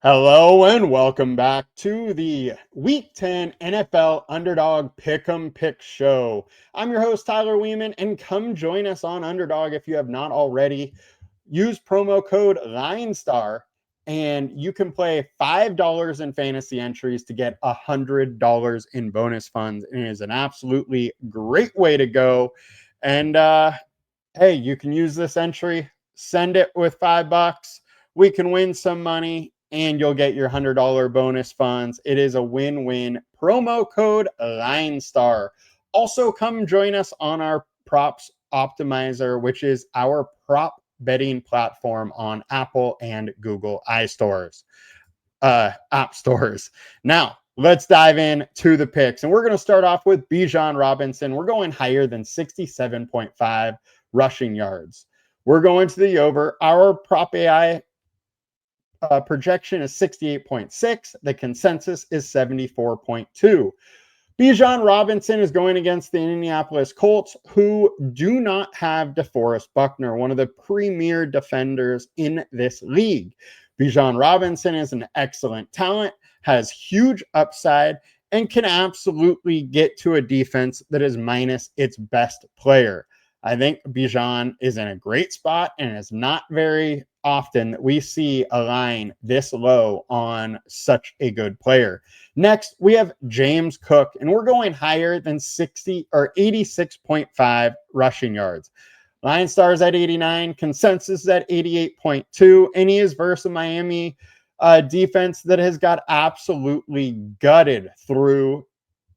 Hello and welcome back to the Week 10 NFL Underdog Pick'em Pick Show. I'm your host, Tyler Wiemann, and come join us on Underdog if you have not already. Use promo code LineStar, and you can play $5 in fantasy entries to get $100 in bonus funds. And it is an absolutely great way to go. And hey, you can use this entry, send it with $5. We can win some money and you'll get your $100 bonus funds. It is a win-win. Promo code LineStar. Also, come join us on our Props Optimizer, which is our prop betting platform on Apple and Google app stores. Now, let's dive in to the picks. And we're going to start off with Bijan Robinson. We're going higher than 67.5 rushing yards. We're going to the over. Our PropsAI projection is 68.6. The consensus is 74.2. Bijan Robinson is going against the Indianapolis Colts, who do not have DeForest Buckner, one of the premier defenders in this league. Bijan Robinson is an excellent talent, has huge upside, and can absolutely get to a defense that is minus its best player. I think Bijan is in a great spot, and it's not very often that we see a line this low on such a good player. Next, we have James Cook, and we're going higher than 60 or 86.5 rushing yards. LineStar is at 89, consensus is at 88.2, and he is versus Miami defense that has got absolutely gutted through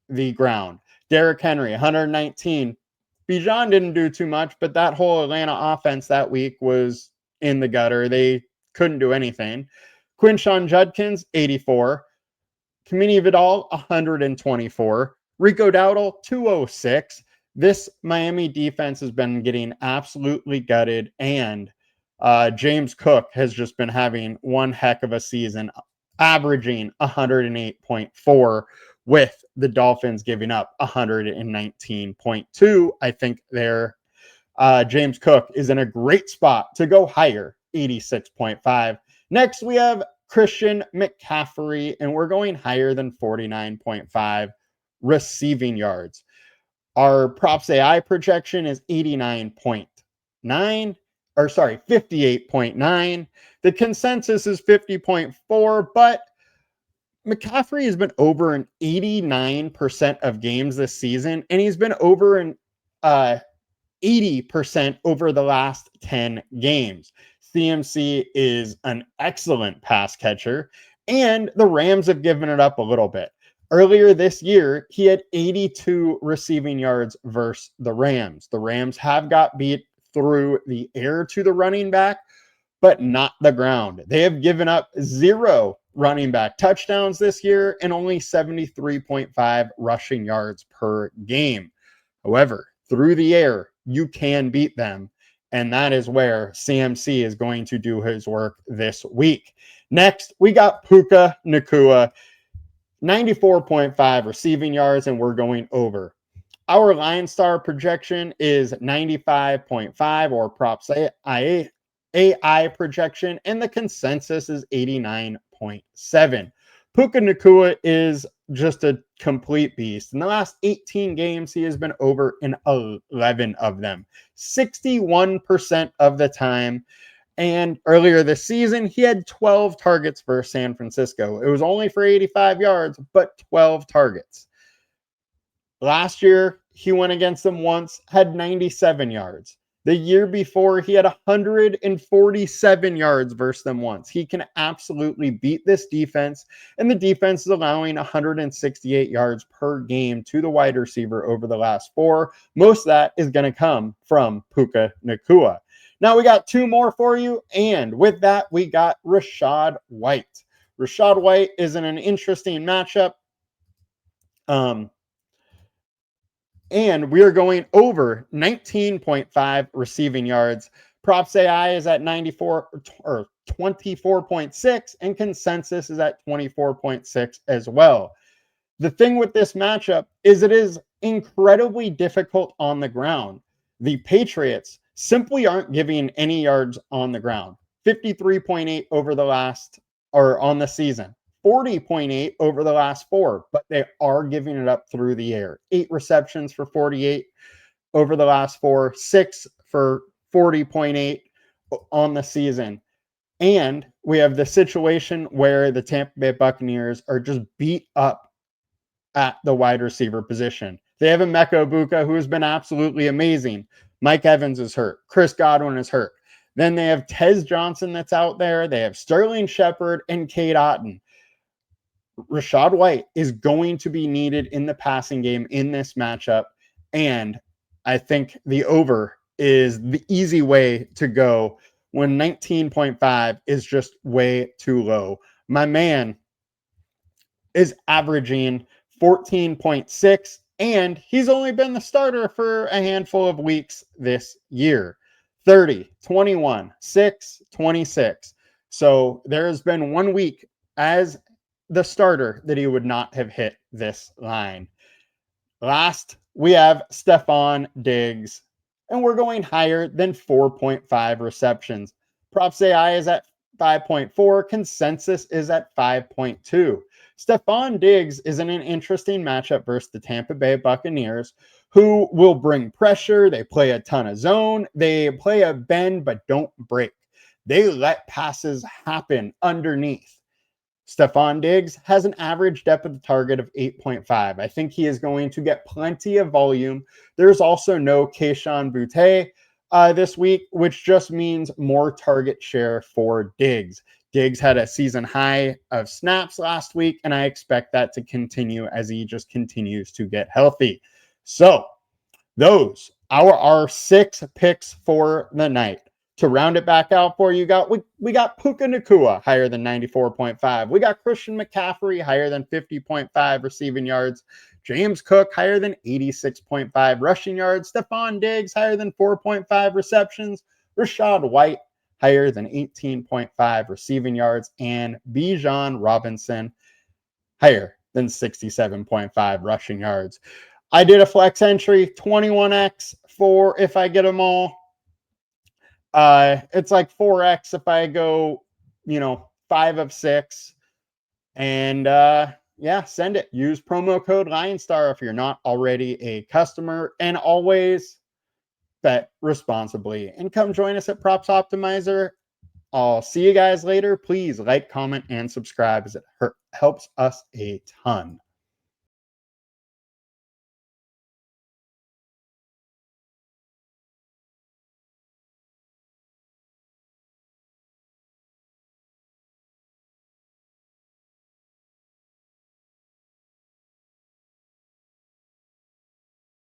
the ground. Derrick Henry, 119. Bijan didn't do too much, but that whole Atlanta offense that week was in the gutter. They couldn't do anything. Quinshon Judkins, 84. Kamini Vidal, 124. Rico Dowdle, 206. This Miami defense has been getting absolutely gutted, and James Cook has just been having one heck of a season, averaging 108.4 with the Dolphins giving up 119.2. I think James Cook is in a great spot to go higher, 86.5. Next, we have Christian McCaffery, and we're going higher than 49.5 receiving yards. Our PropsAI projection is 58.9. The consensus is 50.4, but McCaffrey has been over in 89% of games this season, and he's been over in 80% over the last 10 games. CMC is an excellent pass catcher, and the Rams have given it up a little bit. Earlier this year, he had 82 receiving yards versus the Rams. The Rams have got beat through the air to the running back, but not the ground. They have given up 0 running back touchdowns this year and only 73.5 rushing yards per game. However, through the air, you can beat them, and that is where CMC is going to do his work this week. Next, we got Puka Nacua, 94.5 receiving yards, and we're going over. Our LineStar projection is 95.5, or PropsAI projection, and the consensus is 89.7. Puka Nacua is just a complete beast. In the last 18 games, he has been over in 11 of them, 61% of the time. And earlier this season, he had 12 targets for San Francisco. It was only for 85 yards, but 12 targets. Last year, he went against them once, had 97 yards. The year before, he had 147 yards versus them once. He can absolutely beat this defense, and the defense is allowing 168 yards per game to the wide receiver over the last 4. Most of that is going to come from Puka Nacua. Now we got 2 more for you, and with that, we got Rachaad White. Rachaad White is in an interesting matchup. And we are going over 19.5 receiving yards. PropsAI is at 94 or 24.6, and consensus is at 24.6 as well. The thing with this matchup is it is incredibly difficult on the ground. The Patriots simply aren't giving any yards on the ground. 53.8 over the last or on the season. 40.8 over the last 4, but they are giving it up through the air. 8 receptions for 48 over the last 4, 6 for 40.8 on the season. And we have the situation where the Tampa Bay Buccaneers are just beat up at the wide receiver position. They have a Puka who has been absolutely amazing. Mike Evans is hurt. Chris Godwin is hurt. Then they have Tez Johnson that's out there. They have Sterling Shepard and Cade Otton. Rachaad White is going to be needed in the passing game in this matchup. And I think the over is the easy way to go when 19.5 is just way too low. My man is averaging 14.6, and he's only been the starter for a handful of weeks this year. 30, 21, 6, 26. So there has been 1 week as the starter that he would not have hit this line. Last, we have Stefon Diggs, and we're going higher than 4.5 receptions. PropsAI is at 5.4. Consensus is at 5.2. Stefon Diggs is in an interesting matchup versus the Tampa Bay Buccaneers, who will bring pressure. They play a ton of zone. They play a bend but don't break. They let passes happen underneath. Stefon Diggs has an average depth of the target of 8.5. I think he is going to get plenty of volume. There's also no Kayshon Boutte this week, which just means more target share for Diggs. Diggs had a season high of snaps last week, and I expect that to continue as he just continues to get healthy. So those are our 6 picks for the night. To round it back out for you, we got Puka Nacua higher than 94.5. We got Christian McCaffery higher than 50.5 receiving yards. James Cook higher than 86.5 rushing yards. Stefon Diggs higher than 4.5 receptions. Rachaad White higher than 18.5 receiving yards. And Bijan Robinson higher than 67.5 rushing yards. I did a flex entry, 21x for if I get them all. It's like 4x if I go, 5 of 6. And yeah, send it. Use promo code LineStar if you're not already a customer. And always bet responsibly. And come join us at Props Optimizer. I'll see you guys later. Please like, comment, and subscribe as it helps us a ton.